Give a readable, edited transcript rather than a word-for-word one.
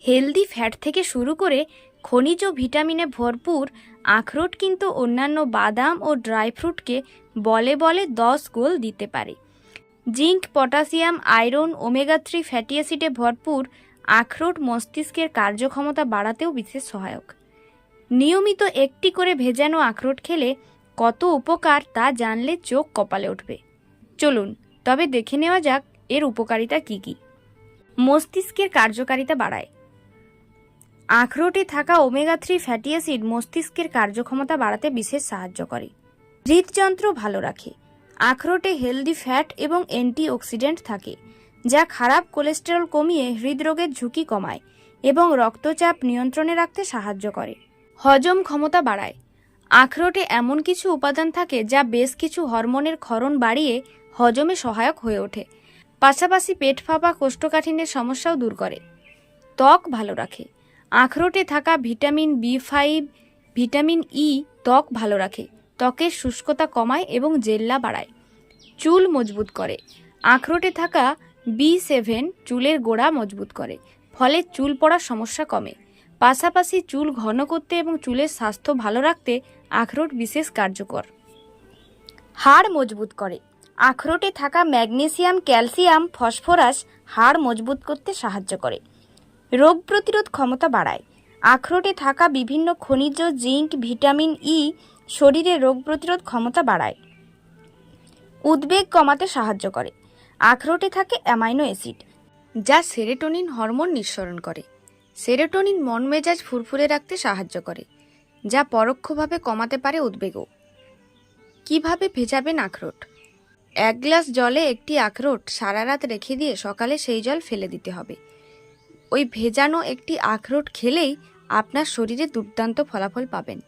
Healthy fat থেকে শুরু করে খনিজ ও ভিটামিনে ভরপুর আখরোট কিন্তু অন্যান্য বাদাম ও ড্রাই ফ্রুটকে বলে 10 গোল দিতে পারে। Zinc, potassium, iron, omega three fatty অ্যাসিডে ভরপুর আখরোট মস্তিষ্কের কার্যক্ষমতা বাড়াতেও বিশেষ সহায়ক। নিয়মিত একটি করে ভেজানো আখরোট খেলে কত উপকার তা জানলে চোখ কপালে উঠবে। চলুন তবে দেখে নেওয়া যাক এর উপকারিতা কী কী। মস্তিষ্কের কার্যকারিতা বাড়ায়। আখরোটে থাকা ওমেগা-3 ফ্যাটি অ্যাসিড মস্তিষ্কের কার্যক্ষমতা বাড়াতে বিশেষ সাহায্য করে। হৃদযন্ত্র ভালো রাখে। আখরোটে হেলদি ফ্যাট এবং অ্যান্টিঅক্সিডেন্ট থাকে, যা খারাপ কোলেস্টেরল কমিয়ে হৃদরোগের ঝুঁকি কমায় এবং রক্তচাপ নিয়ন্ত্রণে রাখতে সাহায্য করে। হজম ক্ষমতা বাড়ায়। আখরোটে এমন কিছু উপাদান থাকে যা বেশ কিছু হরমোনের ক্ষরণ বাড়িয়ে হজমে সহায়ক হয়ে ওঠে। পাশাপাশি পেট ফাঁপা, কোষ্ঠকাঠিন্যের সমস্যাও দূর করে। ত্বক ভালো রাখে। আখরোটে থাকা ভিটামিন বি5, ভিটামিন ই ত্বক ভালো রাখে, ত্বকের শুষ্কতা কমায় এবং জেল্লা বাড়ায়। চুল মজবুত করে। আখরোটে থাকা বি7 চুলের গোড়া মজবুত করে, ফলে চুল পড়ার সমস্যা কমে। পাশাপাশি চুল ঘন করতে এবং চুলের স্বাস্থ্য ভালো রাখতে আখরোট বিশেষ কার্যকর। হাড় মজবুত করে। আখরোটে থাকা ম্যাগনেসিয়াম, ক্যালসিয়াম, ফসফরাস হাড় মজবুত করতে সাহায্য করে। রোগ প্রতিরোধ ক্ষমতা বাড়ায়। আখরোটে থাকা বিভিন্ন খনিজ, জিঙ্ক, ভিটামিন ই শরীরে রোগ প্রতিরোধ ক্ষমতা বাড়ায়। উদ্বেগ কমাতে সাহায্য করে। আখরোটে থাকে অ্যামাইনো অ্যাসিড, যা সেরোটোনিন হরমোন নিঃসরণ করে। সেরোটোনিন মন মেজাজ ফুরফুরে রাখতে সাহায্য করে, যা পরোক্ষভাবে কমাতে পারে উদ্বেগও। কিভাবে ভেজাবেন আখরোট? 1 গ্লাস জলে একটি আখরোট সারা রাত রেখে দিয়ে সকালে সেই জল ফেলে দিতে হবে। ওই ভেজানো একটি আখরোট খেলেই আপনার শরীরে দুর্দান্ত ফলাফল পাবেন।